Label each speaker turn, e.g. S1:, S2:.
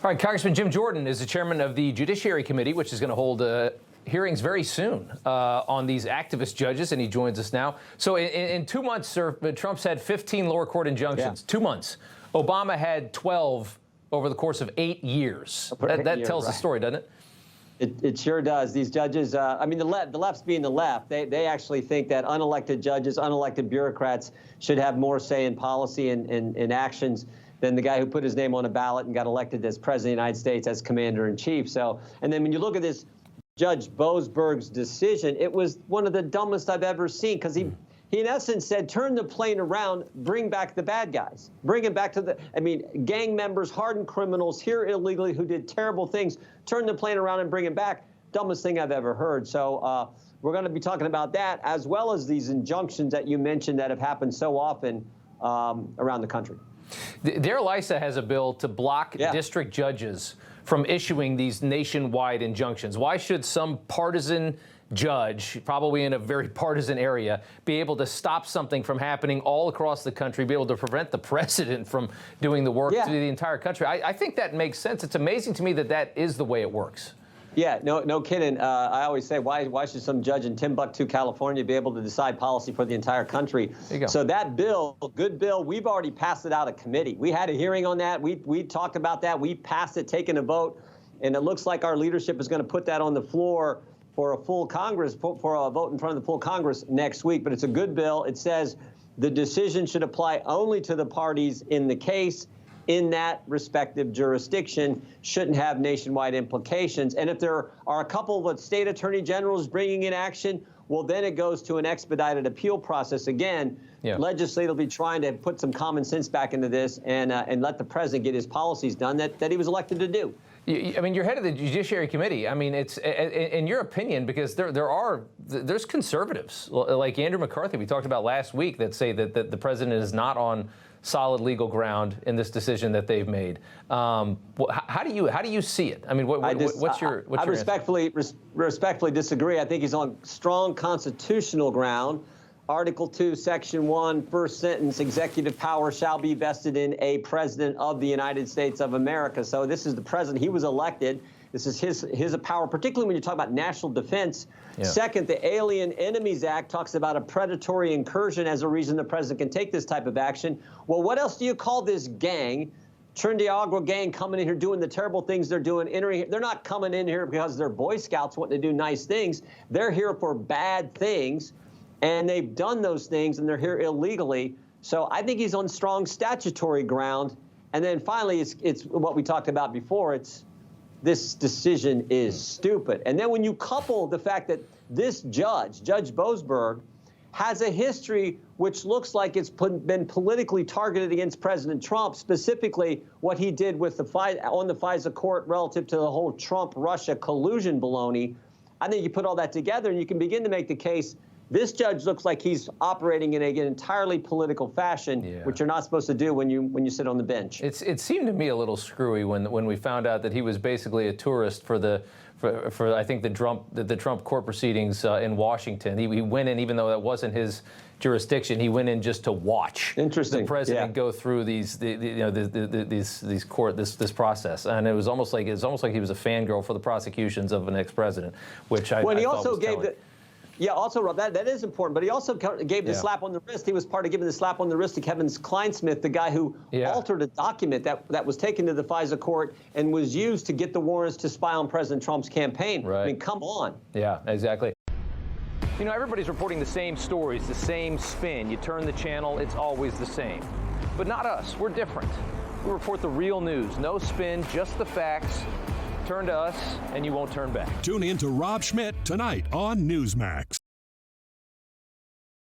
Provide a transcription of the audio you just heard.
S1: All right, Congressman Jim Jordan is the chairman of the Judiciary Committee, which is going to hold hearings very soon on these activist judges, and he joins us now. So in 2 months, sir, Trump's had 15 lower court injunctions. Yeah. 2 months. Obama had 12 over the course of 8 years. That tells the story, doesn't it?
S2: It sure does. These judges, I mean, the left's being the left. They actually think that unelected judges, unelected bureaucrats should have more say in policy and actions than the guy who put his name on a ballot and got elected as president of the United States as commander-in-chief. So, and then when you look at this Judge Boasberg's decision, it was one of the dumbest I've ever seen, because he in essence said, turn the plane around, bring back the bad guys. Bring them back to the, I mean, gang members, hardened criminals here illegally who did terrible things. Turn the plane around and bring them back. Dumbest thing I've ever heard. So we're going to be talking about that, as well as these injunctions that you mentioned that have happened so often around the country.
S1: Darrell Issa has a bill to block district judges from issuing these nationwide injunctions. Why should some partisan judge, probably in a very partisan area, be able to stop something from happening all across the country, be able to prevent the president from doing the work to the entire country? I think that makes sense. It's amazing to me that that is the way it works.
S2: Yeah, no kidding. I always say, why should some judge in Timbuktu, California, be able to decide policy for the entire country? There you go. So that bill, good bill, we've already passed it out of committee. We had a hearing on that. We talked about that. We passed it, taken a vote, and it looks like our leadership is going to put that on the floor for a full Congress, for a vote in front of the full Congress next week. But it's a good bill. It says the decision should apply only to the parties in the case in that respective jurisdiction, shouldn't have nationwide implications. And if there are a couple of state attorney generals bringing in action, well, then it goes to an expedited appeal process again. Legislators will be trying to put some common sense back into this and let the president get his policies done that he was elected to do.
S1: I mean, you're head of the Judiciary Committee. I mean, it's in your opinion, because there's conservatives like Andrew McCarthy we talked about last week that say that the president is not on solid legal ground in this decision that they've made. How do you see it? I mean, what's your
S2: I respectfully disagree. I think he's on strong constitutional ground. Article 2, Section 1, first sentence, executive power shall be vested in a president of the United States of America. So this is the president. He was elected. This is his power, particularly when you talk about national defense. Second, the Alien Enemies Act talks about a predatory incursion as a reason the president can take this type of action. Well, what else do you call this gang? Trinidad Agua gang coming in here doing the terrible things they're doing. They're not coming in here because they're Boy Scouts wanting to do nice things. They're here for bad things, and they've done those things, and they're here illegally. So I think he's on strong statutory ground. And then finally, it's what we talked about before. This decision is stupid. And then when you couple the fact that this Judge Boasberg, has a history which looks like it's been politically targeted against President Trump, specifically what he did with on the FISA court relative to the whole Trump-Russia collusion baloney, I think you put all that together and you can begin to make the case this judge looks like he's operating in an entirely political fashion, which you're not supposed to do when you sit on the bench.
S1: It seemed to me a little screwy when we found out that he was basically a tourist for I think the Trump court proceedings in Washington. He went in, even though that wasn't his jurisdiction, he went in just to watch the president go through this process, and it was almost like he was a fangirl for the prosecutions of an ex-president, which I
S2: he
S1: thought
S2: also
S1: was
S2: gave
S1: telling.
S2: Yeah, also, Rob, that is important. But he also gave the slap on the wrist. He was part of giving the slap on the wrist to Kevin Kleinsmith, the guy who altered a document that was taken to the FISA court and was used to get the warrants to spy on President Trump's campaign. Right. I mean, come on.
S1: Yeah, exactly. You know, everybody's reporting the same stories, the same spin. You turn the channel, it's always the same. But not us. We're different. We report the real news. No spin, just the facts. Turn to us, and you won't turn back.
S3: Tune in to Rob Schmitt Tonight on Newsmax.